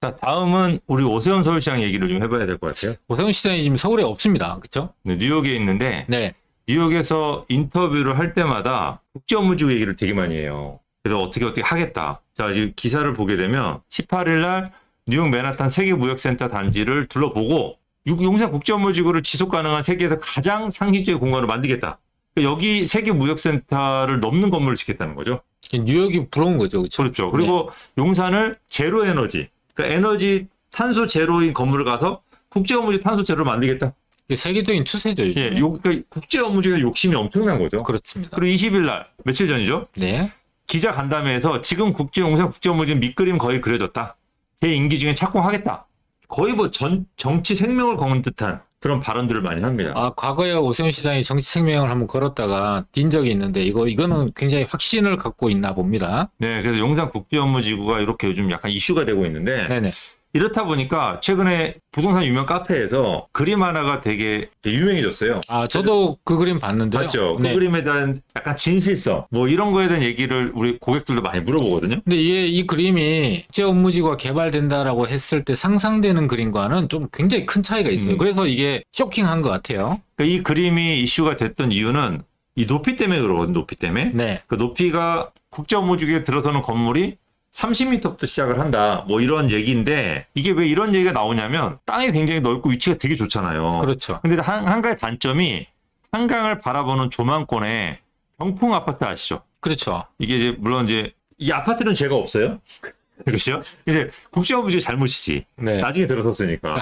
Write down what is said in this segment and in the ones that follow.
자, 다음은 우리 오세훈 서울시장 얘기를 좀 해봐야 될 것 같아요. 오세훈 시장이 지금 서울에 없습니다. 그렇죠? 네, 뉴욕에 있는데 네. 뉴욕에서 인터뷰를 할 때마다 국제업무지구 얘기를 되게 많이 해요. 그래서 어떻게 하겠다. 자, 이 기사를 보게 되면 18일 날 뉴욕 맨하탄 세계무역센터 단지를 둘러보고 용산 국제업무지구를 지속 가능한 세계에서 가장 상식적인 공간으로 만들겠다. 그러니까 여기 세계무역센터를 넘는 건물을 짓겠다는 거죠. 뉴욕이 부러운 거죠. 그렇죠? 그렇죠. 그리고 용산을 제로 에너지, 그러니까 에너지 탄소 제로인 건물을 가서 국제업무지구 탄소 제로를 만들겠다. 이게 세계적인 추세죠. 요즘에. 그러니까 국제업무지구에 욕심이 엄청난 거죠. 그렇습니다. 그리고 20일 날 며칠 전이죠. 네. 기자 간담회에서 지금 용산 국제업무지구 밑그림 거의 그려졌다. 제 임기 중에 착공하겠다. 거의 뭐 정치 생명을 거는 듯한 그런 발언들을 많이 합니다. 과거에 오세훈 시장이 정치 생명을 한번 걸었다가 뛴 적이 있는데 이거는 굉장히 확신을 갖고 있나 봅니다. 네, 그래서 용산 국제업무지구가 이렇게 요즘 약간 이슈가 되고 있는데 네네. 이렇다 보니까 최근에 부동산 유명 카페에서 그림 하나가 되게 유명해졌어요. 저도 그 그림 봤는데요. 맞죠? 네. 그 그림에 대한 약간 진실성, 뭐 이런 거에 대한 얘기를 우리 고객들도 많이 물어보거든요. 근데 이 그림이 국제업무지구가 개발된다라고 했을 때 상상되는 그림과는 좀 굉장히 큰 차이가 있어요. 그래서 이게 쇼킹한 것 같아요. 그러니까 이 그림이 이슈가 됐던 이유는 이 높이 때문에 그러거든요. 높이 때문에. 네. 그 높이가 국제업무지구에 들어서는 건물이 30m부터 시작을 한다. 뭐 이런 얘기인데 이게 왜 이런 얘기가 나오냐면 땅이 굉장히 넓고 위치가 되게 좋잖아요. 그렇죠. 근데 한 가지 단점이 한강을 바라보는 조망권에 병풍 아파트 아시죠? 그렇죠. 이게 이제 물론 이제 이 아파트는 죄가 없어요. 그렇죠? 근데 국제업무지구 잘못이지. 네. 나중에 들어섰으니까.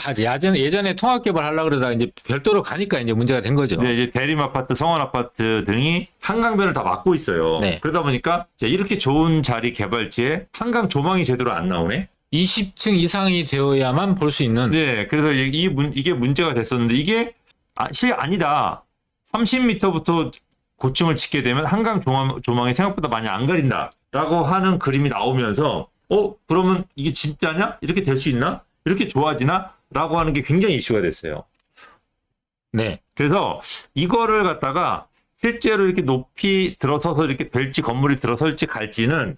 예전에 통합개발 하려고 그러다가 이제 별도로 가니까 이제 문제가 된 거죠. 네, 이제 대림 아파트, 성원 아파트 등이 한강변을 다 막고 있어요. 네. 그러다 보니까 이렇게 좋은 자리 개발지에 한강 조망이 제대로 안 나오네. 20층 이상이 되어야만 볼 수 있는. 네, 그래서 이게 문제가 됐었는데 이게 아니다. 30m부터 고층을 짓게 되면 한강 조망이 생각보다 많이 안 가린다라고 하는 그림이 나오면서 그러면 이게 진짜냐? 이렇게 될 수 있나? 이렇게 좋아지나? 라고 하는 게 굉장히 이슈가 됐어요. 네. 그래서 이거를 갖다가 실제로 이렇게 높이 들어서서 이렇게 될지 건물이 들어설지 갈지는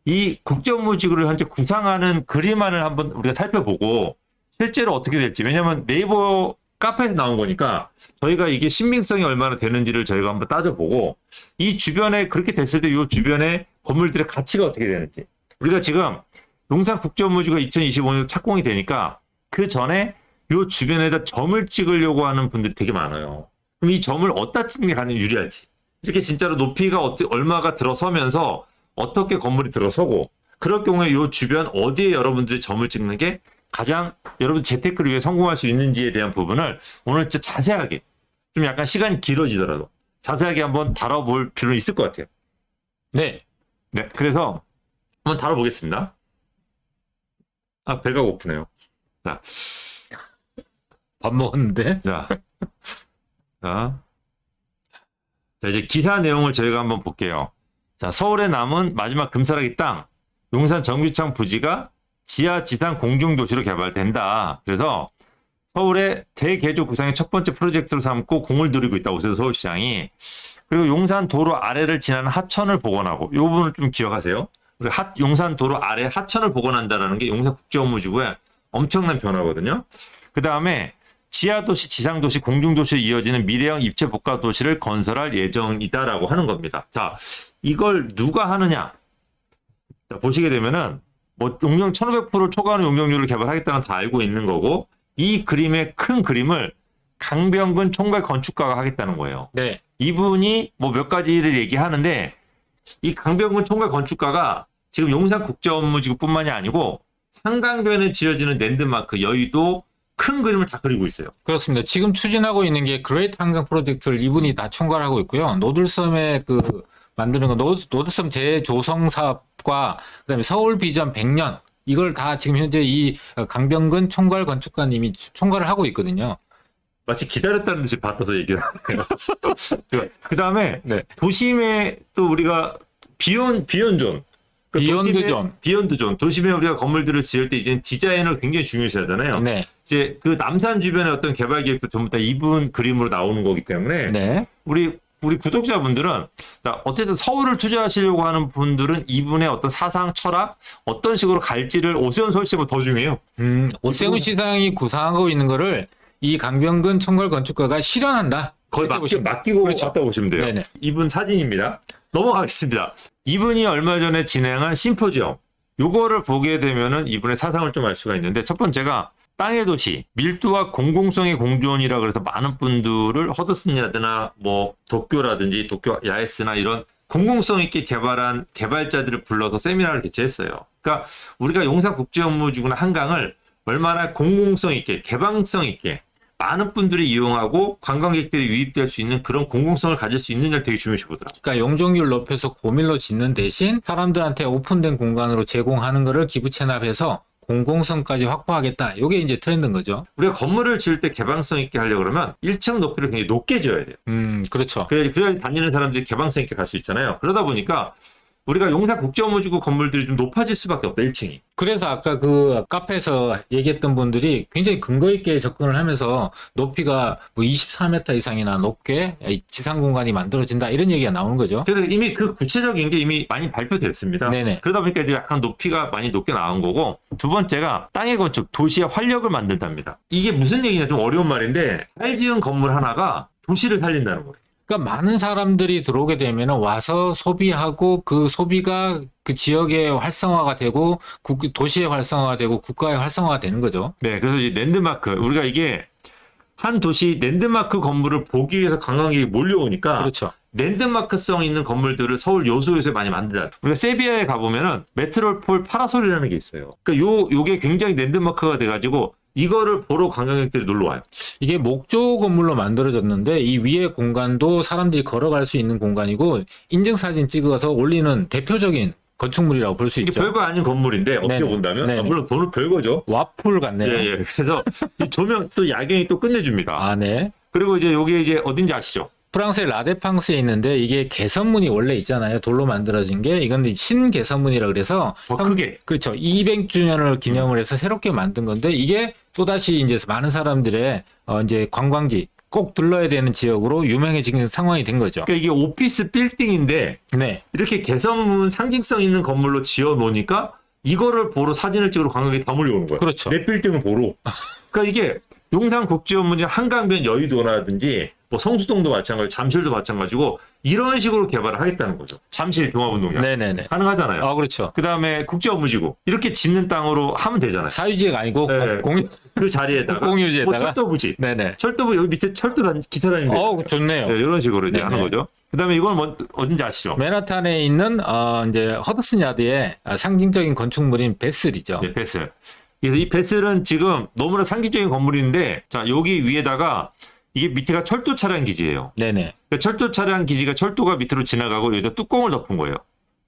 이 국제업무지구를 현재 구상하는 그림안을 한번 우리가 살펴보고 실제로 어떻게 될지. 왜냐하면 네이버 카페에서 나온 거니까 저희가 이게 신빙성이 얼마나 되는지를 저희가 한번 따져보고 이 주변에 그렇게 됐을 때 이 주변에 건물들의 가치가 어떻게 되는지. 우리가 지금 용산 국제업무지구가 2025년 착공이 되니까 그 전에 이 주변에다 점을 찍으려고 하는 분들이 되게 많아요. 그럼 이 점을 어디다 찍는 게 가장 유리할지. 이렇게 진짜로 높이가 얼마가 들어서면서 어떻게 건물이 들어서고 그럴 경우에 이 주변 어디에 여러분들이 점을 찍는 게 가장 여러분 재테크를 위해 성공할 수 있는지에 대한 부분을 오늘 진짜 자세하게 좀 약간 시간이 길어지더라도 자세하게 한번 다뤄볼 필요는 있을 것 같아요. 네. 네, 그래서 한번 다뤄보겠습니다. 배가 고프네요. 자, 밥 먹었는데. 자, 이제 기사 내용을 저희가 한번 볼게요. 자, 서울에 남은 마지막 금사라기 땅, 용산 정비창 부지가 지하 지상 공중도시로 개발된다. 그래서 서울의 대개조 구상의 첫 번째 프로젝트로 삼고 공을 들이고 있다. 오세훈 서울시장이. 그리고 용산 도로 아래를 지나는 하천을 복원하고 이 부분을 좀 기억하세요. 용산 도로 아래 하천을 복원한다는 게 용산 국제업무지구의 엄청난 변화거든요. 그 다음에 지하도시, 지상도시, 공중도시에 이어지는 미래형 입체 복합도시를 건설할 예정이다라고 하는 겁니다. 자, 이걸 누가 하느냐? 자, 보시게 되면은 뭐 용적 1,500% 초과하는 용적률을 개발하겠다는 다 알고 있는 거고 이 그림의 큰 그림을 강병근 총괄 건축가가 하겠다는 거예요. 네. 이분이 뭐 몇 가지를 얘기하는데 이 강병근 총괄 건축가가 지금 용산 국제업무지구뿐만이 아니고 한강변에 지어지는 랜드마크 여의도 큰 그림을 다 그리고 있어요. 그렇습니다. 지금 추진하고 있는 게 그레이트 한강 프로젝트를 이분이 다 총괄하고 있고요. 노들섬에 만드는 거 노들섬 재조성 사업과 그다음에 서울 비전 100년 이걸 다 지금 현재 이 강병근 총괄 건축가님이 총괄을 하고 있거든요. 마치 기다렸다는 듯이 받아서 얘기를 하네요. 그 다음에 네. 도심에 또 우리가 비욘존. 비욘드존. 도심에 우리가 건물들을 지을 때 이제 디자인을 굉장히 중요시 하잖아요. 네. 이제 그 남산 주변의 어떤 개발 계획도 전부 다 이분 그림으로 나오는 거기 때문에 네. 우리 우리 구독자분들은 자, 어쨌든 서울을 투자하시려고 하는 분들은 이분의 어떤 사상, 철학, 어떤 식으로 갈지를 오세훈 서울시보다 더 중요해요. 오세훈 시장이 구상하고 있는 거를 이 강병근 총괄 건축가가 실현한다. 거의 이렇게 보시면 돼요. 맡기고 그렇죠. 왔다 보시면 돼요. 네네. 이분 사진입니다. 넘어가겠습니다. 이분이 얼마 전에 진행한 심포지엄. 요거를 보게 되면은 이분의 사상을 좀 알 수가 있는데 첫 번째가 땅의 도시, 밀도와 공공성의 공존이라 그래서 많은 분들을 허드슨야드나 뭐 도쿄라든지 도쿄 야에스나 이런 공공성 있게 개발한 개발자들을 불러서 세미나를 개최했어요. 그러니까 우리가 용산국제업무지구나 한강을 얼마나 공공성 있게 개방성 있게 많은 분들이 이용하고 관광객들이 유입될 수 있는 그런 공공성을 가질 수 있느냐를 되게 중요시 보더라고요. 그러니까 용적률 높여서 고밀로 짓는 대신 사람들한테 오픈된 공간으로 제공하는 거를 기부 체납해서 공공성까지 확보하겠다. 이게 이제 트렌드인 거죠. 우리가 건물을 지을 때 개방성 있게 하려고 그러면 1층 높이를 굉장히 높게 지어야 돼요. 그렇죠. 그래야 다니는 사람들이 개방성 있게 갈 수 있잖아요. 그러다 보니까 우리가 용산국제업무지구 건물들이 좀 높아질 수밖에 없다, 1층이. 그래서 아까 그 카페에서 얘기했던 분들이 굉장히 근거 있게 접근을 하면서 높이가 뭐 24m 이상이나 높게 지상 공간이 만들어진다 이런 얘기가 나오는 거죠. 그래서 이미 그 구체적인 게 이미 많이 발표됐습니다. 네네. 그러다 보니까 이제 약간 높이가 많이 높게 나온 거고 두 번째가 땅의 건축, 도시의 활력을 만든답니다. 이게 무슨 얘기냐 좀 어려운 말인데 잘 지은 건물 하나가 도시를 살린다는 거예요. 그러니까 많은 사람들이 들어오게 되면 와서 소비하고 그 소비가 그 지역의 활성화가 되고 도시의 활성화가 되고 국가의 활성화가 되는 거죠. 네, 그래서 이제 랜드마크 우리가 이게 한 도시 랜드마크 건물을 보기 위해서 관광객이 몰려오니까 그렇죠. 랜드마크성 있는 건물들을 서울 요소에서 많이 만들다. 우리가 세비야에 가보면은 메트로폴 파라솔이라는 게 있어요. 그러니까 요게 굉장히 랜드마크가 돼가지고 이거를 보러 관광객들이 놀러 와요. 이게 목조 건물로 만들어졌는데 이 위에 공간도 사람들이 걸어갈 수 있는 공간이고 인증사진 찍어서 올리는 대표적인 건축물이라고 볼 수 이게 있죠. 별거 아닌 건물인데 어떻게 네네. 본다면 네네. 물론 돈은 별거죠. 와플 같네요. 예, 예. 그래서 이 조명 또 야경이 또 끝내줍니다. 아, 네. 그리고 이제 요게 이제 어딘지 아시죠? 프랑스의 라데팡스에 있는데 이게 개선문이 원래 있잖아요. 돌로 만들어진 게 이건 신개선문이라 그래서 더 크게. 그렇죠. 200주년을 기념을 해서 새롭게 만든 건데 이게 또다시 이제 많은 사람들의 이제 관광지 꼭 들러야 되는 지역으로 유명해지는 상황이 된 거죠. 그러니까 이게 오피스 빌딩인데 네. 이렇게 개선문 상징성 있는 건물로 지어 놓으니까 이거를 보러 사진을 찍으러 관광객이 다 몰려오는 거예요. 그렇죠. 내 빌딩을 보러. 그러니까 이게 용산국제업무지 한강변 여의도라든지 뭐 성수동도 마찬가지고 잠실도 마찬가지고 이런 식으로 개발을 하겠다는 거죠. 잠실 종합운동장. 네네네. 가능하잖아요. 그렇죠. 그다음에 국제업무지구 이렇게 짓는 땅으로 하면 되잖아요. 사유지가 아니고 네. 공유. 그 자리에다가 공유지에다가? 뭐 철도부지, 네네. 철도부 여기 밑에 기차 다니는 데 좋네요. 네, 이런 식으로 이제 네네. 하는 거죠. 그다음에 이건 뭐 어딘지 아시죠? 맨하탄에 있는 이제 허드슨 야드의 상징적인 건축물인 베슬이죠. 네, 베슬. 그래서 이 베슬은 지금 너무나 상징적인 건물인데 자 여기 위에다가 이게 밑에가 철도 차량 기지예요. 네네. 그러니까 철도 차량 기지가 철도가 밑으로 지나가고 여기다 뚜껑을 덮은 거예요.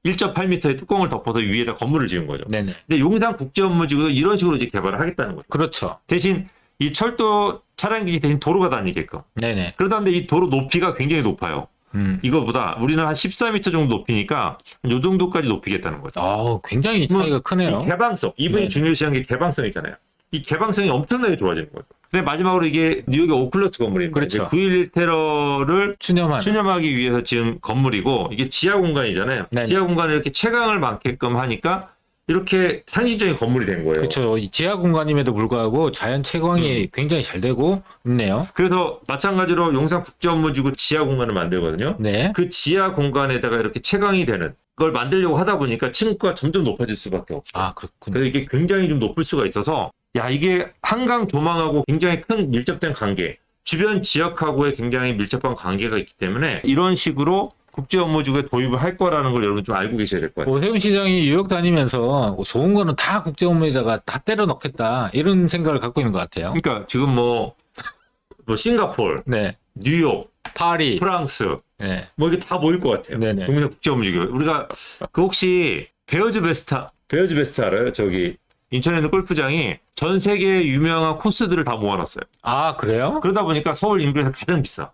1.8m의 뚜껑을 덮어서 위에다 건물을 지은 거죠. 네네. 근데 용산 국제업무지구도 이런 식으로 이제 개발을 하겠다는 거죠. 그렇죠. 대신 이 철도 차량 기지 대신 도로가 다니게끔. 네네. 그러다 근데 이 도로 높이가 굉장히 높아요. 이거보다 우리는 한 14m 정도 높이니까 요 정도까지 높이겠다는 거죠. 굉장히 차이가 이 크네요. 개방성, 이분이 네. 중요시한 게 개방성이잖아요. 이 개방성이 엄청나게 좋아지는 거죠. 근데 마지막으로 이게 뉴욕의 오클러스 건물입니다. 그렇죠. 9.11 테러를 추념하기 위해서 지은 건물이고 이게 지하 공간이잖아요. 네네. 지하 공간에 이렇게 채광을 많게끔 하니까 이렇게 상징적인 건물이 된 거예요. 그렇죠. 이 지하 공간임에도 불구하고 자연 채광이 굉장히 잘 되고 있네요. 그래서 마찬가지로 용산국제업무지구 지하 공간을 만들거든요. 네. 그 지하 공간에다가 이렇게 채광이 되는 걸 만들려고 하다 보니까 층가 점점 높아질 수밖에 없어요. 그렇군요. 그래서 이게 굉장히 좀 높을 수가 있어서 야 이게 한강 조망하고 굉장히 큰 밀접된 관계 주변 지역하고의 굉장히 밀접한 관계가 있기 때문에 이런 식으로 국제업무지구에 도입을 할 거라는 걸 여러분 좀 알고 계셔야 될 거예요. 오세훈 시장이 뉴욕 다니면서 좋은 거는 다 국제업무에다가 다 때려 넣겠다 이런 생각을 갖고 있는 것 같아요. 그러니까 지금 뭐 싱가포르, 네. 뉴욕, 파리. 프랑스 네. 뭐 이게 다 모일 것 같아요. 네네. 용산 국제업무지구 우리가 그 혹시 베어즈 베스트 알아요? 저기 인천에 있는 골프장이 전 세계 유명한 코스들을 다 모아놨어요. 그래요? 그러다 보니까 서울 인구에서 가장 비싸.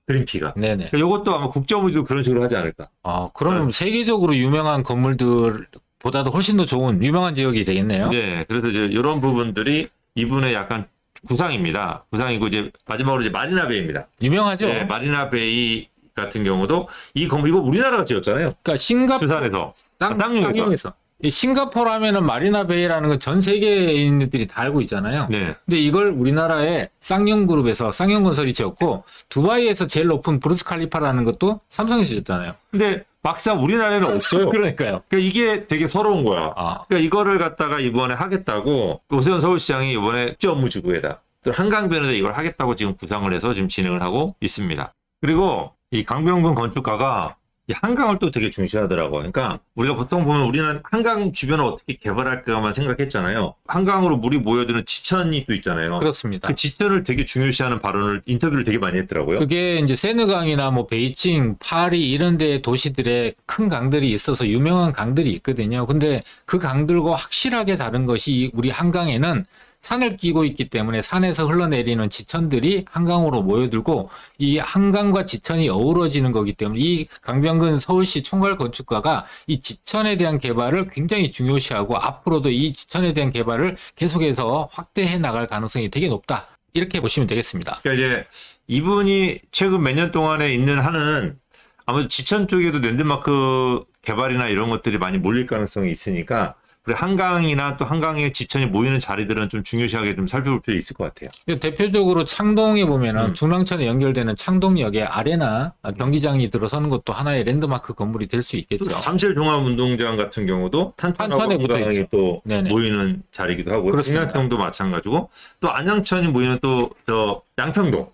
그린피가. 네네. 그러니까 이것도 아마 국제업무지구 그런 식으로 하지 않을까. 그럼 세계적으로 유명한 건물들보다도 훨씬 더 좋은 유명한 지역이 되겠네요. 네. 그래서 이제 이런 부분들이 이분의 약간 구상입니다. 구상이고 이제 마지막으로 이제 마리나베이입니다. 유명하죠? 네, 마리나베이 같은 경우도 이 건물 이거 우리나라가 지었잖아요. 그러니까 싱가포르 두산에서. 쌍용에서. 쌍용에서. 이 싱가포르 하면은 마리나베이라는 건 전 세계인들이 다 알고 있잖아요. 네. 근데 이걸 우리나라의 쌍용그룹에서 쌍용건설이 지었고 두바이에서 제일 높은 부르스 칼리파라는 것도 삼성에서 지었잖아요. 근데 막상 우리나라에는 없어요. 그러니까요. 그러니까 이게 되게 서러운 거야. 아. 그러니까 이거를 갖다가 이번에 하겠다고 오세훈 서울시장이 이번에 국제업무지구에다 또 한강변에다 이걸 하겠다고 지금 구상을 해서 지금 진행을 하고 있습니다. 그리고 이 강병근 건축가가 이 한강을 또 되게 중시하더라고요. 그러니까 우리가 보통 보면 우리는 한강 주변을 어떻게 개발할까만 생각했잖아요. 한강으로 물이 모여드는 지천이 또 있잖아요. 그렇습니다. 그 지천을 되게 중요시하는 발언을 인터뷰를 되게 많이 했더라고요. 그게 이제 세느강이나 뭐 베이징, 파리 이런 데 도시들의 큰 강들이 있어서 유명한 강들이 있거든요. 근데 그 강들과 확실하게 다른 것이 우리 한강에는 산을 끼고 있기 때문에 산에서 흘러내리는 지천들이 한강으로 모여들고 이 한강과 지천이 어우러지는 거기 때문에 이 강병근 서울시 총괄 건축가가 이 지천에 대한 개발을 굉장히 중요시하고 앞으로도 이 지천에 대한 개발을 계속해서 확대해 나갈 가능성이 되게 높다. 이렇게 보시면 되겠습니다. 그러니까 이제 이분이 최근 몇 년 동안에 하는 아무래도 지천 쪽에도 랜드마크 개발이나 이런 것들이 많이 몰릴 가능성이 있으니까 우리 한강이나 또 한강에 지천이 모이는 자리들은 좀 중요시하게 좀 살펴볼 필요 있을 것 같아요. 대표적으로 창동에 보면은 중랑천에 연결되는 창동역에 아레나 경기장이 들어서는 것도 하나의 랜드마크 건물이 될 수 있겠죠. 잠실 종합운동장 같은 경우도 탄천하고 탄천에 붙어 한강이 있죠. 또 네네. 모이는 자리이기도 하고 그렇습니다. 중랑천도 마찬가지고 또 안양천이 모이는 또 저 양평동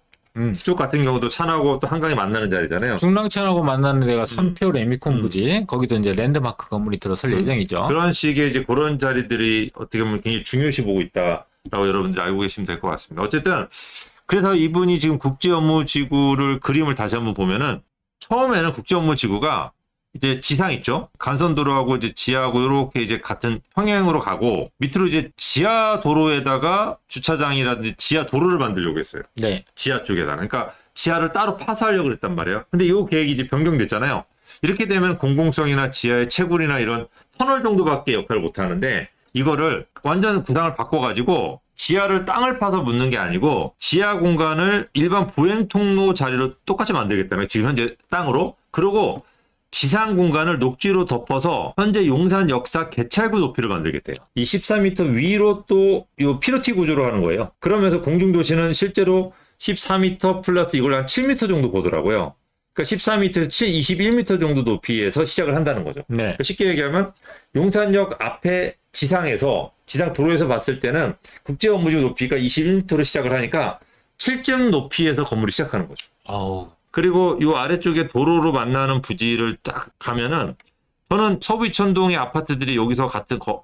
쪽 같은 경우도 찬하고 또 한강이 만나는 자리잖아요. 중랑천하고 만나는 데가 삼표 레미콘 부지 거기도 이제 랜드마크 건물이 들어설 예정이죠. 그런 식의 이제 그런 자리들이 어떻게 보면 굉장히 중요시 보고 있다라고 여러분들이 알고 계시면 될 것 같습니다. 어쨌든 그래서 이분이 지금 국제업무지구를 그림을 다시 한번 보면은 처음에는 국제업무지구가 이제 지상 있죠. 간선도로하고 이제 지하하고 이렇게 이제 같은 평행으로 가고 밑으로 이제 지하 도로에다가 주차장이라든지 지하 도로를 만들려고 했어요. 네. 지하 쪽에다가. 그러니까 지하를 따로 파서하려고 했단 말이에요. 근데 이 계획이 이제 변경됐잖아요. 이렇게 되면 공공성이나 지하의 채굴이나 이런 터널 정도밖에 역할을 못 하는데 이거를 완전 구상을 바꿔가지고 지하를 땅을 파서 묻는 게 아니고 지하 공간을 일반 보행 통로 자리로 똑같이 만들겠다는 거예요. 지금 현재 땅으로. 그리고 지상 공간을 녹지로 덮어서 현재 용산 역사 개찰구 높이를 만들겠대요. 이 14m 위로 또 이 피로티 구조로 하는 거예요. 그러면서 공중도시는 실제로 14m 플러스 이걸 한 7m 정도 보더라고요. 그러니까 14m에서 21m 정도 높이에서 시작을 한다는 거죠. 네. 그러니까 쉽게 얘기하면 용산역 앞에 지상 도로에서 봤을 때는 국제업무지구 높이가 21m로 시작을 하니까 7층 높이에서 건물이 시작하는 거죠. 어우. 그리고 이 아래쪽에 도로로 만나는 부지를 딱 가면은 저는 서부 이천동의 아파트들이 여기서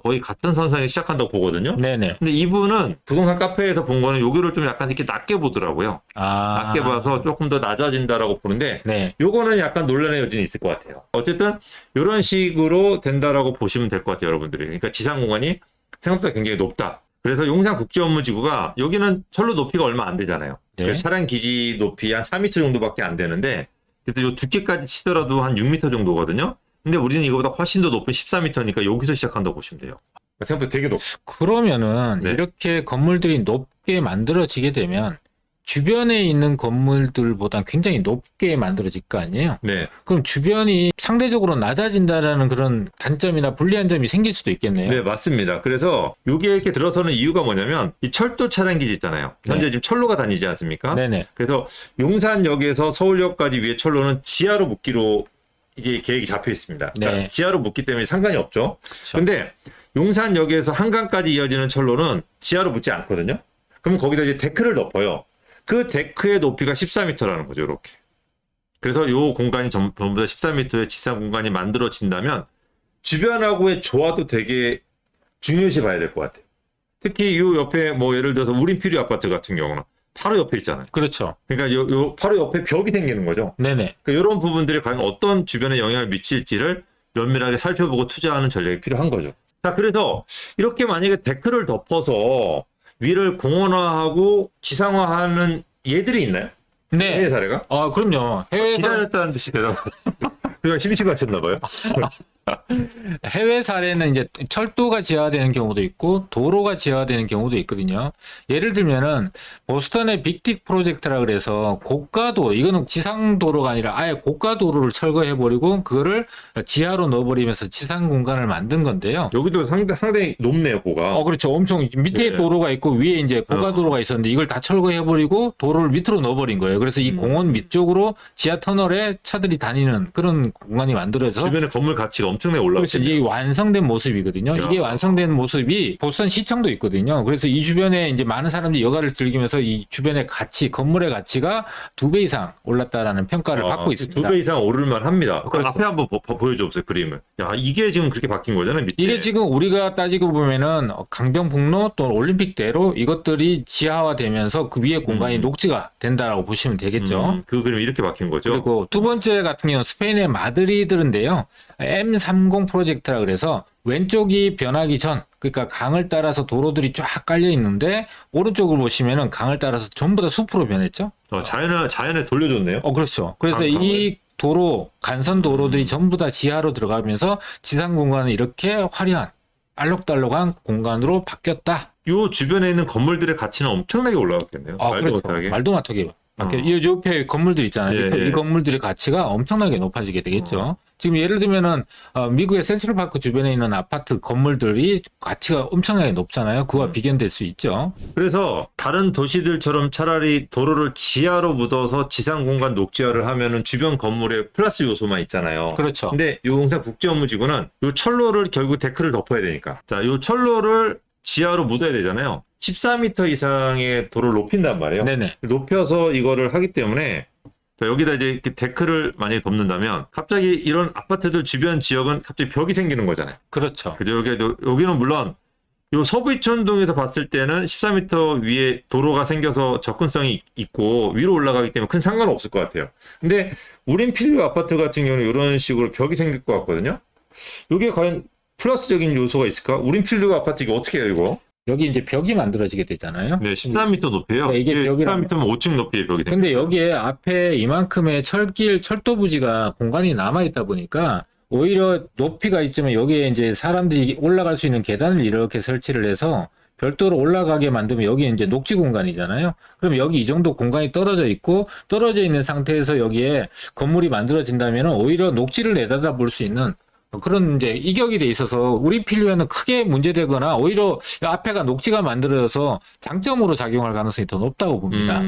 거의 같은 선상에 시작한다고 보거든요. 네네. 근데 이분은 부동산 카페에서 본 거는 여기를 좀 약간 이렇게 낮게 보더라고요. 아. 낮게 봐서 조금 더 낮아진다라고 보는데 네. 요거는 약간 논란의 여지는 있을 것 같아요. 어쨌든 이런 식으로 된다라고 보시면 될 것 같아요, 여러분들이. 그러니까 지상 공간이 생각보다 굉장히 높다. 그래서 용산 국제업무지구가 여기는 철로 높이가 얼마 안 되잖아요. 네. 그러니까 차량 기지 높이 한 4m 정도밖에 안 되는데 그래서 요 두께까지 치더라도 한 6m 정도거든요. 근데 우리는 이거보다 훨씬 더 높은 14m니까 여기서 시작한다고 보시면 돼요. 생각보다 되게 높. 그러면은 네. 이렇게 건물들이 높게 만들어지게 되면 주변에 있는 건물들보다 굉장히 높게 만들어질 거 아니에요? 네. 그럼 주변이 상대적으로 낮아진다라는 그런 단점이나 불리한 점이 생길 수도 있겠네요. 네, 맞습니다. 그래서 여기에 이렇게 들어서는 이유가 뭐냐면 이 철도 차량 기지 있잖아요. 현재 네. 지금 철로가 다니지 않습니까? 네네. 그래서 용산역에서 서울역까지 위에 철로는 지하로 묶기로 이게 계획이 잡혀 있습니다. 그러니까 네. 지하로 묶기 때문에 상관이 없죠. 그렇죠. 근데 용산역에서 한강까지 이어지는 철로는 지하로 묶지 않거든요. 그럼 거기다 이제 데크를 덮어요. 그 데크의 높이가 14m라는 거죠, 이렇게. 그래서 요 공간이 전부 다 14m의 지상 공간이 만들어진다면 주변하고의 조화도 되게 중요시 봐야 될 것 같아요. 특히 요 옆에 뭐 예를 들어서 우린피리 아파트 같은 경우는 바로 옆에 있잖아요. 그렇죠. 그러니까 요 바로 옆에 벽이 생기는 거죠. 네네. 그러니까 이런 부분들이 과연 어떤 주변에 영향을 미칠지를 면밀하게 살펴보고 투자하는 전략이 필요한 거죠. 자, 그래서 이렇게 만약에 데크를 덮어서 위를 공원화하고 지상화하는 예들이 있나요? 해외 네. 사례가? 아, 그럼요. 해외에서 기다렸다는 듯이 대답하셨어요. 그냥 심취가 하셨나 봐요. 해외 사례는 이제 철도가 지하되는 경우도 있고 도로가 지하되는 경우도 있거든요. 예를 들면은 보스턴의 빅딕 프로젝트라 그래서 고가도 이거는 지상 도로가 아니라 아예 고가 도로를 철거해 버리고 그거를 지하로 넣어 버리면서 지상 공간을 만든 건데요. 여기도 상당히 높네요, 고가. 그렇죠. 엄청 밑에 네. 도로가 있고 위에 이제 고가 도로가 있었는데 이걸 다 철거해 버리고 도로를 밑으로 넣어 버린 거예요. 그래서 이 공원 밑쪽으로 지하 터널에 차들이 다니는 그런 공간이 만들어져서 주변에 건물 가치가 엄청나게 그렇죠. 올라갔어요. 이게 완성된 모습이거든요. 야. 이게 완성된 모습이 보스턴 시청도 있거든요. 그래서 이 주변에 이제 많은 사람들이 여가를 즐기면서 이 주변의 가치, 건물의 가치가 2배 이상 올랐다라는 평가를 받고 있습니다. 2배 이상 오를만 합니다. 그렇죠. 앞에 한번 보여줘 보세요, 그림을. 야, 이게 지금 그렇게 바뀐 거잖아요, 밑에. 이게 지금 우리가 따지고 보면은 강변북로 또 올림픽대로 이것들이 지하화되면서 그 위에 공간이 녹지가 된다라고 보시면 되겠죠. 그 그림이 이렇게 바뀐 거죠. 그리고 두 번째 같은 경우는 스페인의 마드리드인데요. M30 프로젝트라 그래서 왼쪽이 변하기 전, 그러니까 강을 따라서 도로들이 쫙 깔려 있는데 오른쪽을 보시면은 강을 따라서 전부 다 숲으로 변했죠. 자연에 돌려줬네요. 그렇죠. 그래서 강을. 이 도로, 간선 도로들이 전부 다 지하로 들어가면서 지상 공간은 이렇게 화려한 알록달록한 공간으로 바뀌었다. 요 주변에 있는 건물들의 가치는 엄청나게 올라갔겠네요. 말도 그렇죠. 못하게. 말도 못하게. 이 옆에 건물들 있잖아요. 예, 이 건물들의 가치가 엄청나게 높아지게 되겠죠. 지금 예를 들면은 미국의 센트럴파크 주변에 있는 아파트 건물들이 가치가 엄청나게 높잖아요. 그와 비견될 수 있죠. 그래서 다른 도시들처럼 차라리 도로를 지하로 묻어서 지상 공간 녹지화를 하면은 주변 건물에 플러스 요소만 있잖아요. 그렇죠. 근데 요 용산 국제업무지구는 요 철로를 결국 데크를 덮어야 되니까. 자, 요 철로를 지하로 묻어야 되잖아요. 14m 이상의 도로를 높인단 말이에요. 네네. 높여서 이거를 하기 때문에 자, 여기다 이제 이렇게 데크를 만약에 덮는다면 갑자기 이런 아파트들 주변 지역은 갑자기 벽이 생기는 거잖아요. 그렇죠. 그죠? 여기는 물론 요 서부이천동에서 봤을 때는 14m 위에 도로가 생겨서 접근성이 있고 위로 올라가기 때문에 큰 상관은 없을 것 같아요. 근데 우린필류 아파트 같은 경우는 이런 식으로 벽이 생길 것 같거든요. 이게 과연 플러스적인 요소가 있을까? 우린필류 아파트 이거 어떻게 해요, 이거? 여기 이제 벽이 만들어지게 되잖아요. 네, 14m 높이에요. 네, 이게 벽이라면- 14m면 5층 높이의 벽이 생겨요. 근데 여기에 앞에 이만큼의 철도 부지가 공간이 남아 있다 보니까 오히려 높이가 있지만 여기에 이제 사람들이 올라갈 수 있는 계단을 이렇게 설치를 해서 별도로 올라가게 만들면 여기 이제 녹지 공간이잖아요. 그럼 여기 이 정도 공간이 떨어져 있고 떨어져 있는 상태에서 여기에 건물이 만들어진다면 오히려 녹지를 내다다 볼 수 있는 그런 이제 이격이 돼 있어서 우리 필요에는 크게 문제되거나 오히려 앞에가 녹지가 만들어져서 장점으로 작용할 가능성이 더 높다고 봅니다.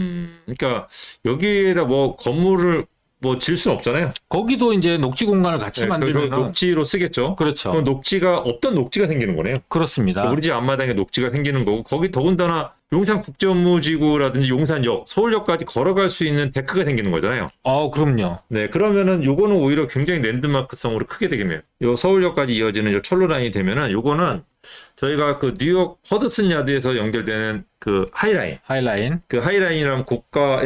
그러니까 여기에다 뭐 건물을 뭐 질 수는 없잖아요. 거기도 이제 녹지 공간을 같이 네, 만들면 녹지로 쓰겠죠. 그렇죠. 그럼 녹지가 없던 녹지가 생기는 거네요. 그렇습니다. 우리 집 앞마당에 녹지가 생기는 거고 거기 더군다나 용산 국제업무지구라든지 용산역, 서울역까지 걸어갈 수 있는 데크가 생기는 거잖아요. 그럼요. 네, 그러면은 요거는 오히려 굉장히 랜드마크성으로 크게 되겠네요. 요 서울역까지 이어지는 요 철로 라인이 되면은 요거는 저희가 그 뉴욕 허드슨 야드에서 연결되는 그 하이라인, 하이라인. 그 하이라인이라는 고가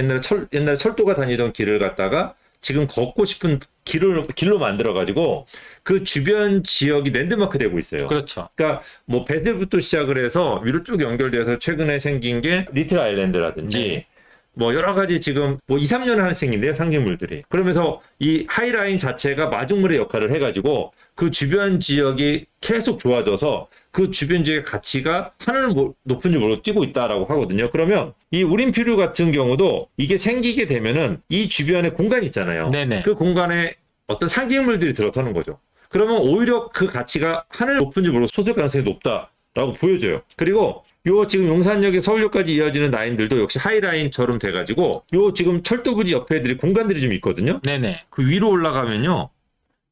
옛날에 철도가 다니던 길을 갖다가 지금 걷고 싶은 길로 만들어 가지고 그 주변 지역이 랜드마크 되고 있어요. 그렇죠. 그러니까 뭐 베들부터 시작을 해서 위로 쭉 연결돼서 최근에 생긴 게 리틀 아일랜드라든지 네. 뭐 여러 가지 지금 뭐 2, 3년 하는 생긴데요, 상징물들이. 그러면서 이 하이라인 자체가 마중물의 역할을 해가지고 그 주변 지역이 계속 좋아져서 그 주변 지역의 가치가 하늘 높은 줄모르고 뛰고 있다라고 하거든요. 그러면 이 우린필류 같은 경우도 이게 생기게 되면은 이 주변에 공간이 있잖아요. 네네. 그 공간에 어떤 상징물들이 들어서는 거죠. 그러면 오히려 그 가치가 하늘 높은 줄 모르고 솟을 가능성이 높다라고 보여져요. 그리고 요 지금 용산역에 서울역까지 이어지는 라인들도 역시 하이라인처럼 돼가지고 요 지금 철도부지 옆에 공간들이 좀 있거든요. 네네. 그 위로 올라가면요.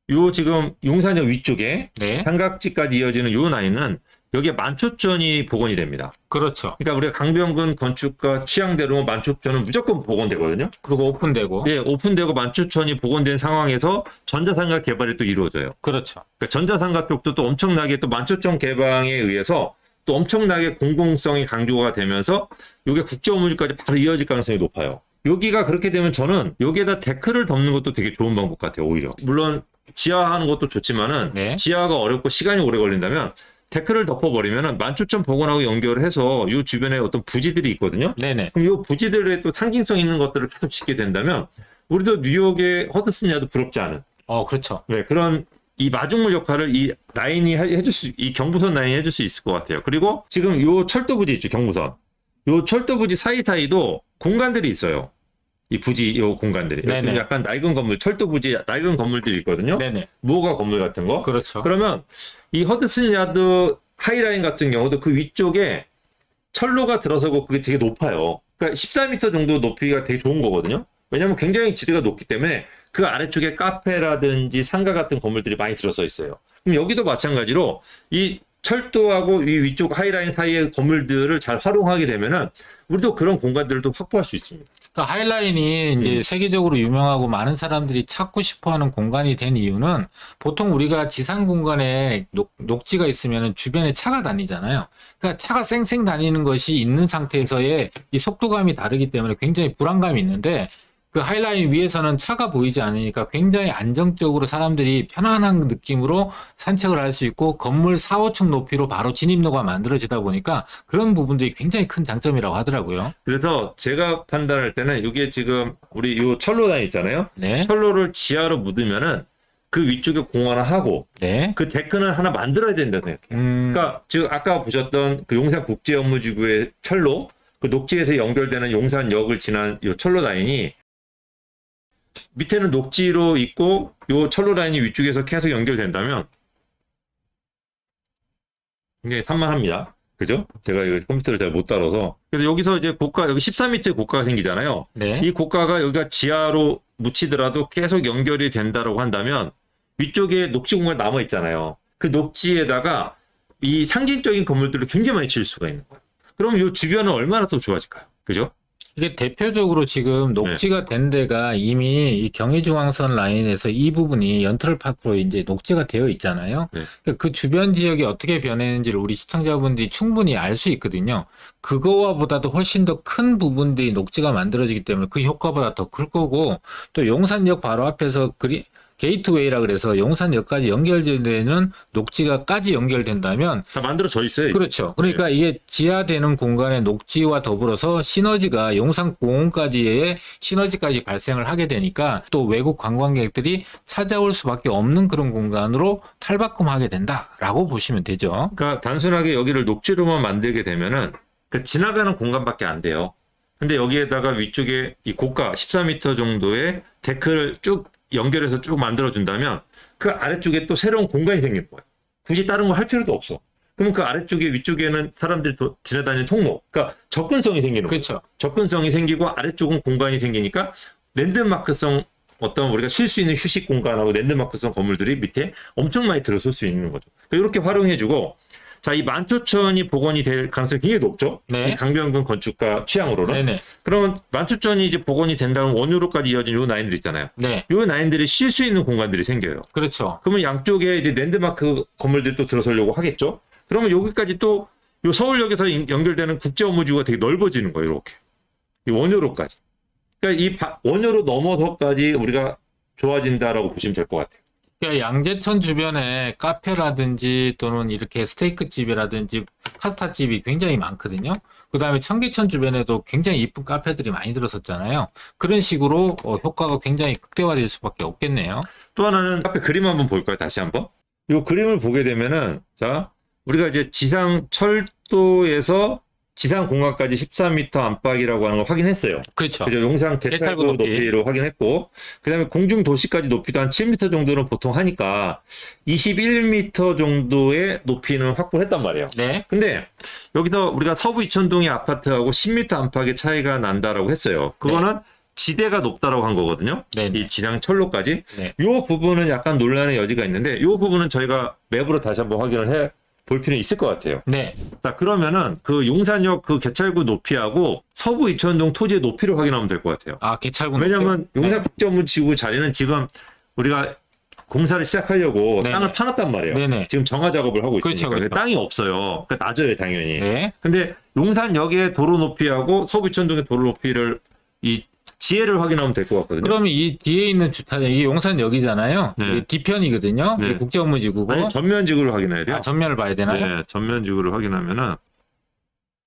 요 지금 용산역 위쪽에 네. 삼각지까지 이어지는 요 라인은 여기에 만초천이 복원이 됩니다. 그렇죠. 그러니까 우리가 강변군 건축가 취향대로 만초천은 무조건 복원되거든요. 그리고 오픈되고. 예, 오픈되고 만초천이 복원된 상황에서 전자상가 개발이 또 이루어져요. 그렇죠. 그러니까 전자상가 쪽도 또 엄청나게 또 만초천 개방에 의해서 또 엄청나게 공공성이 강조가 되면서 이게 국제업무지까지 바로 이어질 가능성이 높아요. 여기가 그렇게 되면 저는 여기에다 데크를 덮는 것도 되게 좋은 방법 같아요, 오히려. 물론 지하하는 것도 좋지만은 네. 지하가 어렵고 시간이 오래 걸린다면 데크를 덮어버리면은 만초천 복원하고 연결을 해서 이 주변에 어떤 부지들이 있거든요. 네네. 그럼 이 부지들에 또 상징성 있는 것들을 계속 짓게 된다면 우리도 뉴욕의 허드슨 야드 부럽지 않은 그렇죠. 네, 그런 이 마중물 역할을 이 라인이 이 경부선 라인이 해줄 수 있을 것 같아요. 그리고 지금 요 철도 부지 있죠, 경부선. 요 철도 부지 사이사이도 공간들이 있어요. 이 부지 요 공간들이. 네네. 좀 약간 낡은 건물, 철도 부지 낡은 건물들이 있거든요. 네네. 무허가 건물 같은 거. 그렇죠. 그러면 이 허드슨 야드 하이라인 같은 경우도 그 위쪽에 철로가 들어서고 그게 되게 높아요. 그러니까 14m 정도 높이가 되게 좋은 거거든요. 왜냐하면 굉장히 지대가 높기 때문에 그 아래쪽에 카페라든지 상가 같은 건물들이 많이 들어서 있어요. 그럼 여기도 마찬가지로 이 철도하고 이 위쪽 하이라인 사이의 건물들을 잘 활용하게 되면은 우리도 그런 공간들도 확보할 수 있습니다. 그러니까 하이라인이 이제 세계적으로 유명하고 많은 사람들이 찾고 싶어하는 공간이 된 이유는 보통 우리가 지상 공간에 녹지가 있으면 주변에 차가 다니잖아요. 그러니까 차가 쌩쌩 다니는 것이 있는 상태에서의 이 속도감이 다르기 때문에 굉장히 불안감이 있는데 그 하이라인 위에서는 차가 보이지 않으니까 굉장히 안정적으로 사람들이 편안한 느낌으로 산책을 할 수 있고 건물 4, 5층 높이로 바로 진입로가 만들어지다 보니까 그런 부분들이 굉장히 큰 장점이라고 하더라고요. 그래서 제가 판단할 때는 이게 지금 우리 요 철로 라인 있잖아요. 네. 철로를 지하로 묻으면은 그 위쪽에 공원을 하고 네. 그 데크는 하나 만들어야 된다고 생각해요. 그러니까 지금 아까 보셨던 그 용산 국제업무지구의 철로 그 녹지에서 연결되는 용산역을 지난 요 철로 라인이 밑에는 녹지로 있고 요 철로 라인이 위쪽에서 계속 연결된다면 굉장히 산만합니다. 그죠? 제가 이거 컴퓨터를 잘 못 다뤄서. 그래서 여기서 이제 고가, 여기 13m의 고가가 생기잖아요. 네. 이 고가가 여기가 지하로 묻히더라도 계속 연결이 된다라고 한다면 위쪽에 녹지 공간이 남아 있잖아요. 그 녹지에다가 이 상징적인 건물들을 굉장히 많이 지을 수가 있는 거예요. 그럼 이 주변은 얼마나 더 좋아질까요? 그죠? 이게 대표적으로 지금 녹지가 된 데가 이미 이 경의중앙선 라인에서 이 부분이 연트럴파크로 이제 녹지가 되어 있잖아요. 네. 그러니까 그 주변 지역이 어떻게 변했는지를 우리 시청자분들이 충분히 알 수 있거든요. 그거와 보다도 훨씬 더 큰 부분들이 녹지가 만들어지기 때문에 그 효과보다 더 클 거고 또 용산역 바로 앞에서 게이트웨이라 그래서 용산역까지 연결되는 녹지가까지 연결된다면 다 만들어져 있어요. 그렇죠. 그러니까 이게 지하되는 공간의 녹지와 더불어서 시너지가 용산공원까지의 시너지까지 발생을 하게 되니까 또 외국 관광객들이 찾아올 수밖에 없는 그런 공간으로 탈바꿈하게 된다라고 보시면 되죠. 그러니까 단순하게 여기를 녹지로만 만들게 되면은 그 지나가는 공간밖에 안 돼요. 근데 여기에다가 위쪽에 이 고가 14m 정도의 데크를 쭉 연결해서 쭉 만들어준다면 그 아래쪽에 또 새로운 공간이 생기는 거예요. 굳이 다른 거 할 필요도 없어. 그러면 그 아래쪽에 위쪽에는 사람들이 지나다니는 통로, 그러니까 접근성이 생기는 거예요. 그렇죠. 접근성이 생기고 아래쪽은 공간이 생기니까 랜드마크성 어떤 우리가 쉴 수 있는 휴식 공간하고 랜드마크성 건물들이 밑에 엄청 많이 들어설 수 있는 거죠. 그러니까 이렇게 활용해주고 자, 이 만초천이 복원이 될 가능성이 굉장히 높죠. 네. 이 강변군 건축가 취향으로는. 네네. 그러면 만초천이 이제 복원이 된다면 원유로까지 이어진 요 라인들 있잖아요. 네. 요 라인들이 쉴 수 있는 공간들이 생겨요. 그렇죠. 그러면 양쪽에 이제 랜드마크 건물들이 또 들어서려고 하겠죠. 그러면 여기까지 또 요 서울역에서 연결되는 국제업무지구가 되게 넓어지는 거예요. 이렇게. 이 원효로까지. 그러니까 이 원효로 넘어서까지 우리가 좋아진다라고 보시면 될 것 같아요. 그러니까 양재천 주변에 카페라든지 또는 이렇게 스테이크 집이라든지 파스타 집이 굉장히 많거든요. 그 다음에 청계천 주변에도 굉장히 이쁜 카페들이 많이 들어섰잖아요. 그런 식으로 효과가 굉장히 극대화될 수밖에 없겠네요. 또 하나는 앞에 그림 한번 볼까요? 다시 한번. 이 그림을 보게 되면은 자 우리가 이제 지상 철도에서 지상 공간까지 14m 안팎이라고 하는 걸 확인했어요. 그렇죠. 그죠? 용산 개찰구 개찰구 높이로 확인했고, 그 다음에 공중 도시까지 높이도 한 7m 정도는 보통 하니까 21m 정도의 높이는 확보했단 말이에요. 네. 근데 여기서 우리가 서부 이천동의 아파트하고 10m 안팎의 차이가 난다라고 했어요. 그거는 지대가 높다라고 한 거거든요. 네. 이 지상 철로까지. 네. 이 부분은 약간 논란의 여지가 있는데, 이 부분은 저희가 맵으로 다시 한번 확인을 해 볼 필요는 있을 것 같아요. 네. 자, 그러면은 그 용산역 그 개찰구 높이하고 서부 이천동 토지의 높이를 확인하면 될 것 같아요. 아, 개찰구. 왜냐하면 높이요? 용산 국제업무지구 자리는 지금 우리가 공사를 시작하려고 네네. 땅을 파놨단 말이에요. 네네. 지금 정화 작업을 하고 있으니까. 그렇죠, 그렇죠. 땅이 없어요. 그러니까 낮아요, 당연히. 네. 근데 용산역의 도로 높이하고 서부 이천동의 도로 높이를 이 지혜를 확인하면 될 것 같거든요. 그러면 이 뒤에 있는 주차장, 이게 용산역이잖아요. 네. 이게 뒤편이거든요. 네. 이게 국제업무지구고. 아니, 전면지구를 확인해야 돼요. 아, 전면을 봐야 되나요? 네, 전면지구를 확인하면은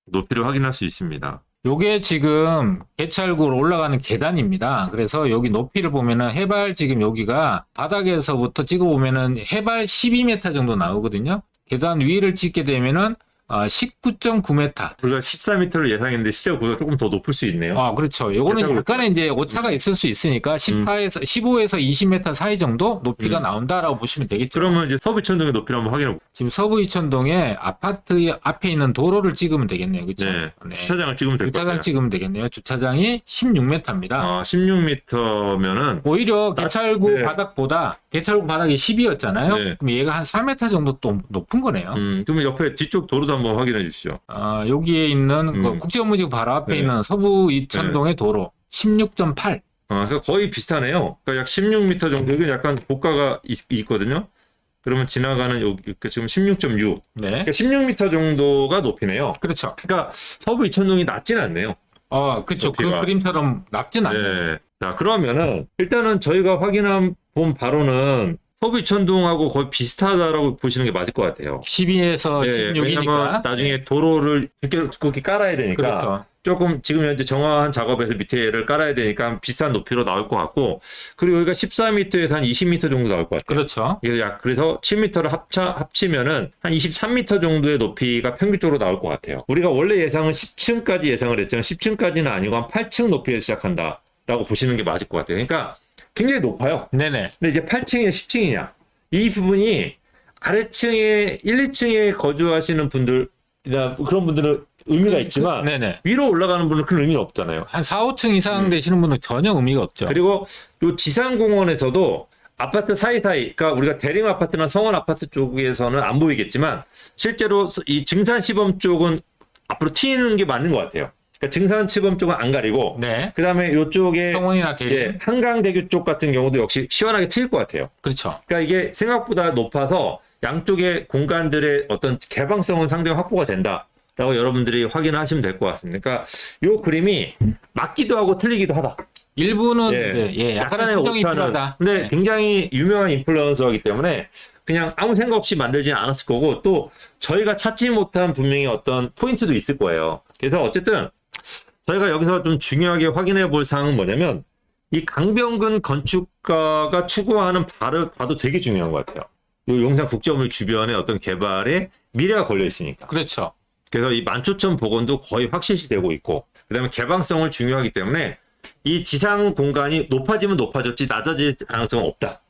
높이를 확인할 수 있습니다. 요게 지금 개찰구로 올라가는 계단입니다. 그래서 여기 높이를 보면은 해발 지금 여기가 바닥에서부터 찍어보면은 해발 12m 정도 나오거든요. 계단 위를 찍게 되면은 19.9m. 우리가 14m를 예상했는데 실제 보다 조금 더 높을 수 있네요. 그렇죠. 요거는 개찰구. 약간의 이제 오차가 있을 수 있으니까 15에서 20m 사이 정도 높이가 나온다라고 보시면 되겠죠. 그러면 이제 서부 이천동의 높이를 한번 확인해 볼게요. 지금 서부 이천동에 아파트 앞에 있는 도로를 찍으면 되겠네요. 그렇죠? 네. 주차장을 찍으면 될 것 같아요. 주차장 찍으면 되겠네요. 주차장이 16m입니다. 16m면은 오히려 개찰구 네. 바닥보다 개찰구 바닥이 10이었잖아요. 네. 그럼 얘가 한 4m 정도 또 높은 거네요. 그러면 옆에 뒤쪽 도로도 한번 확인해 주시죠. 여기에 있는 그 국제업무지구 바로 앞에 네. 있는 서부 이천동의 도로 16.8. 그러니까 거의 비슷하네요. 그러니까 약 16m 정도, 이게 약간 고가가 있거든요. 그러면 지나가는 여기 지금 16.6. 네. 그러니까 16m 정도가 높이네요. 그렇죠. 그러니까 서부 이천동이 낮지는 않네요. 그렇죠. 그 높이가. 그림처럼 낮진 않아요. 네. 자, 그러면은 일단은 저희가 확인한 본 바로는 서부 이천동하고 거의 비슷하다라고 보시는 게 맞을 것 같아요. 12에서 예, 16이니까. 왜냐면 나중에 도로를 두껍게 깔아야 되니까 그렇죠. 조금 지금 현재 정화한 작업에서 밑에를 깔아야 되니까 비슷한 높이로 나올 것 같고, 그리고 여기가 14m에서 한 20m 정도 나올 것 같아요. 그렇죠. 그래서 10m를 합치면은 한 23m 정도의 높이가 평균적으로 나올 것 같아요. 우리가 원래 예상은 10층까지 예상을 했지만 10층까지는 아니고 한 8층 높이에서 시작한다라고 보시는 게 맞을 것 같아요. 그러니까 굉장히 높아요. 네네. 근데 이제 8층이냐 10층이냐 이 부분이 아래층에 1, 2층에 거주하시는 분들이나 그런 분들은 의미가 있지만 네네. 위로 올라가는 분은 큰 의미는 없잖아요. 한 4, 5층 이상 되시는 분은 전혀 의미가 없죠. 그리고 요 지상공원에서도 아파트 사이사이, 그러니까 우리가 대림 아파트나 성원 아파트 쪽에서는 안 보이겠지만 실제로 이 증산 시범 쪽은 앞으로 튀는 게 맞는 것 같아요. 그러니까 증산 시범 쪽은 안 가리고, 네. 그다음에 요쪽에 성원이나 대림. 한강대교 쪽 같은 경우도 역시 시원하게 트일 것 같아요. 그렇죠. 그러니까 이게 생각보다 높아서 양쪽의 공간들의 어떤 개방성은 상당히 확보가 된다라고 여러분들이 확인하시면 될 것 같습니다. 그러니까 요 그림이 맞기도 하고 틀리기도 하다. 일부는 예. 약간의 약간의 수정이 오차는. 필요하다. 근데 네. 굉장히 유명한 인플루언서이기 때문에 그냥 아무 생각 없이 만들지는 않았을 거고, 또 저희가 찾지 못한 분명히 어떤 포인트도 있을 거예요. 그래서 어쨌든 저희가 여기서 좀 중요하게 확인해 볼 사항은 뭐냐면, 이 강병근 건축가가 추구하는 봐도 되게 중요한 것 같아요. 이 용산 국제업무 주변에 어떤 개발에 미래가 걸려 있으니까. 그렇죠. 그래서 이 만초천 복원도 거의 확실시되고 있고, 그다음에 개방성을 중요하기 때문에 이 지상 공간이 높아지면 높아졌지 낮아질 가능성은 없다.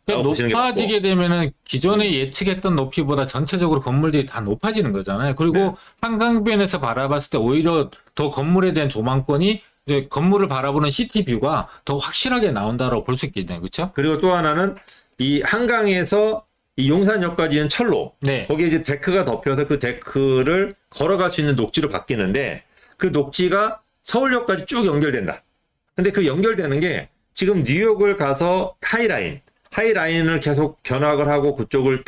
그러니까 높아지게 되면은 기존에 예측했던 높이보다 전체적으로 건물들이 다 높아지는 거잖아요. 그리고 네. 한강변에서 바라봤을 때 오히려 더 건물에 대한 조망권이 이제 건물을 바라보는 시티뷰가 더 확실하게 나온다고 볼 수 있겠네요. 그렇죠? 그리고 또 하나는 이 한강에서 이 용산역까지는 철로, 네. 거기에 이제 데크가 덮여서 그 데크를 걸어갈 수 있는 녹지로 바뀌는데, 그 녹지가 서울역까지 쭉 연결된다. 근데 그 연결되는 게 지금 뉴욕을 가서 하이라인을 계속 견학을 하고 그쪽을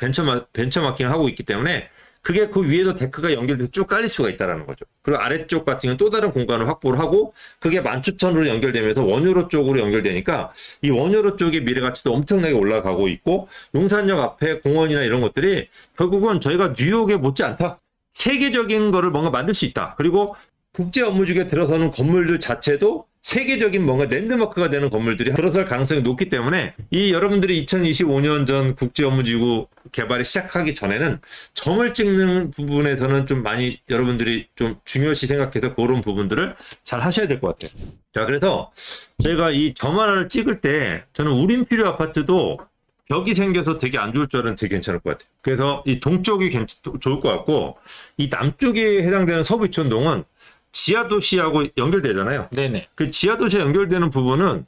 벤처마킹을 하고 있기 때문에 그게 그 위에도 데크가 연결돼서 쭉 깔릴 수가 있다는 거죠. 그리고 아래쪽 같은 경우는 또 다른 공간을 확보를 하고 그게 만추천으로 연결되면서 원효로 쪽으로 연결되니까 이 원효로 쪽의 미래 가치도 엄청나게 올라가고 있고, 용산역 앞에 공원이나 이런 것들이 결국은 저희가 뉴욕에 못지않다. 세계적인 거를 뭔가 만들 수 있다. 그리고 국제 업무지구에 들어서는 건물들 자체도 세계적인 뭔가 랜드마크가 되는 건물들이 들어설 가능성이 높기 때문에, 이 여러분들이 2025년 전 국제 업무지구 개발이 시작하기 전에는 점을 찍는 부분에서는 좀 많이 여러분들이 좀 중요시 생각해서 그런 부분들을 잘 하셔야 될 것 같아요. 자, 그래서 저희가 이 점 하나를 찍을 때 저는 우린필요 아파트도 벽이 생겨서 되게 안 좋을 줄 알았는데 되게 괜찮을 것 같아요. 그래서 이 동쪽이 좋을 것 같고, 이 남쪽에 해당되는 서부 이천동은 지하도시하고 연결되잖아요. 네네. 그 지하도시에 연결되는 부분은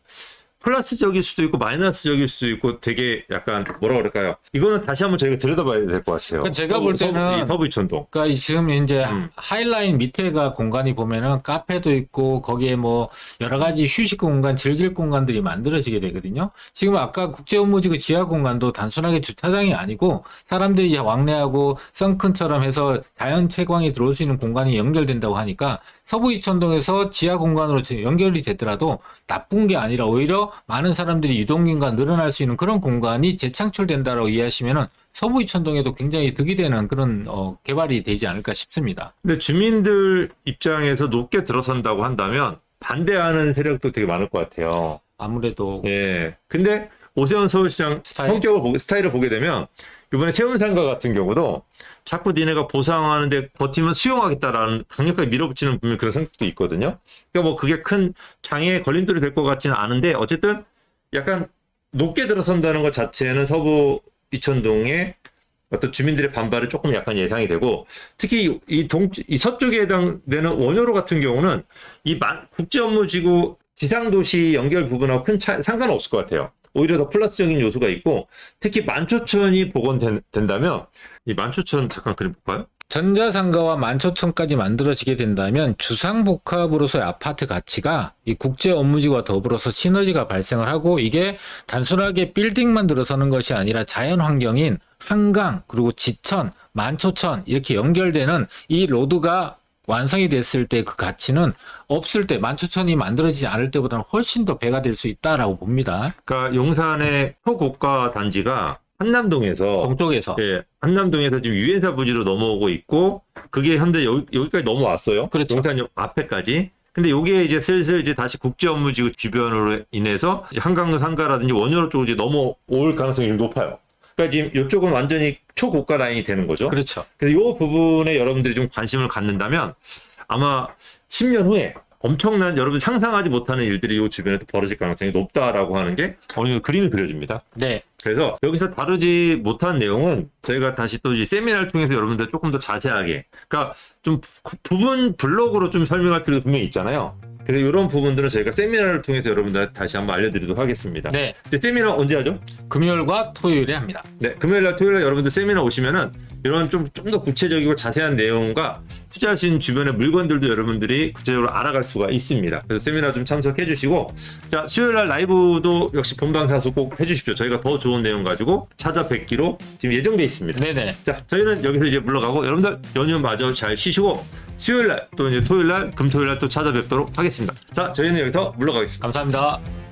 플러스적일 수도 있고 마이너스적일 수도 있고 되게 약간 뭐라 그럴까요? 이거는 다시 한번 저희가 들여다봐야 될 것 같아요. 그러니까 제가 볼 때는 서부 이천동. 그러니까 지금 이제 하이라인 밑에가 공간이 보면은 카페도 있고 거기에 뭐 여러 가지 휴식 공간, 즐길 공간들이 만들어지게 되거든요. 지금 아까 국제업무지구 지하 공간도 단순하게 주차장이 아니고 사람들이 왕래하고 썬큰처럼 해서 자연 채광이 들어올 수 있는 공간이 연결된다고 하니까 서부 이천동에서 지하 공간으로 연결이 되더라도 나쁜 게 아니라 오히려 많은 사람들이 유동인구가 늘어날 수 있는 그런 공간이 재창출된다라고 이해하시면은 서부 이천동에도 굉장히 득이 되는 그런 개발이 되지 않을까 싶습니다. 근데 주민들 입장에서 높게 들어선다고 한다면 반대하는 세력도 되게 많을 것 같아요. 아무래도 예. 근데 오세훈 서울시장 스타일을 보게 되면 이번에 세운상가 같은 경우도 자꾸 니네가 보상하는데 버티면 수용하겠다라는 강력하게 밀어붙이는 분명 그런 성격도 있거든요. 그러니까 뭐 그게 큰 장애에 걸림돌이 될 것 같지는 않은데 어쨌든 약간 높게 들어선다는 것 자체는 서부 이천동의 어떤 주민들의 반발이 조금 약간 예상이 되고 특히 이 서쪽에 해당되는 원효로 같은 경우는 이 국제업무지구 지상도시 연결 부분하고 큰 상관은 없을 것 같아요. 오히려 더 플러스적인 요소가 있고 특히 만초천이 복원된다면 이 만초천 잠깐 그림 볼까요? 전자상가와 만초천까지 만들어지게 된다면 주상복합으로서의 아파트 가치가 이 국제 업무지구와 더불어서 시너지가 발생을 하고 이게 단순하게 빌딩만 들어서는 것이 아니라 자연 환경인 한강 그리고 지천, 만초천 이렇게 연결되는 이 로드가 완성이 됐을 때 그 가치는 없을 때 만초천이 만들어지지 않을 때보다는 훨씬 더 배가 될 수 있다라고 봅니다. 그러니까 용산의 초고가 단지가 한남동에서 동쪽에서 예, 한남동에서 지금 유엔사 부지로 넘어오고 있고 그게 현재 여기까지 넘어왔어요. 그렇죠. 용산역 앞에까지. 근데 요게 이제 슬슬 이제 다시 국제업무지구 주변으로 인해서 한강로 상가라든지 원효로 쪽으로 이제 넘어올 가능성이 좀 높아요. 그러니까 지금 이쪽은 완전히 초고가 라인이 되는 거죠. 그렇죠. 그래서 이 부분에 여러분들이 좀 관심을 갖는다면 아마 10년 후에 엄청난 여러분 상상하지 못하는 일들이 이 주변에 또 벌어질 가능성이 높다라고 하는 게 어느 정도 그림이 그려집니다. 네. 그래서 여기서 다루지 못한 내용은 저희가 다시 또 이제 세미나를 통해서 여러분들 조금 더 자세하게, 그러니까 좀 부분 블록으로 좀 설명할 필요도 분명히 있잖아요. 그래서 이런 부분들은 저희가 세미나를 통해서 여러분들 다시 한번 알려드리도록 하겠습니다. 네. 이제 세미나 언제 하죠? 금요일과 토요일에 합니다. 네, 금요일날 토요일날 여러분들 세미나 오시면은 이런 좀 더 구체적이고 자세한 내용과 투자하신 주변의 물건들도 여러분들이 구체적으로 알아갈 수가 있습니다. 그래서 세미나 좀 참석해 주시고, 자, 수요일날 라이브도 역시 본방사수 꼭 해주십시오. 저희가 더 좋은 내용 가지고 찾아뵙기로 지금 예정돼 있습니다. 네네. 자, 저희는 여기서 이제 물러가고 여러분들 연휴 마저 잘 쉬시고 수요일날 또 이제 토요일날 금토요일날 또 찾아뵙도록 하겠습니다. 자, 저희는 여기서 물러가겠습니다. 감사합니다.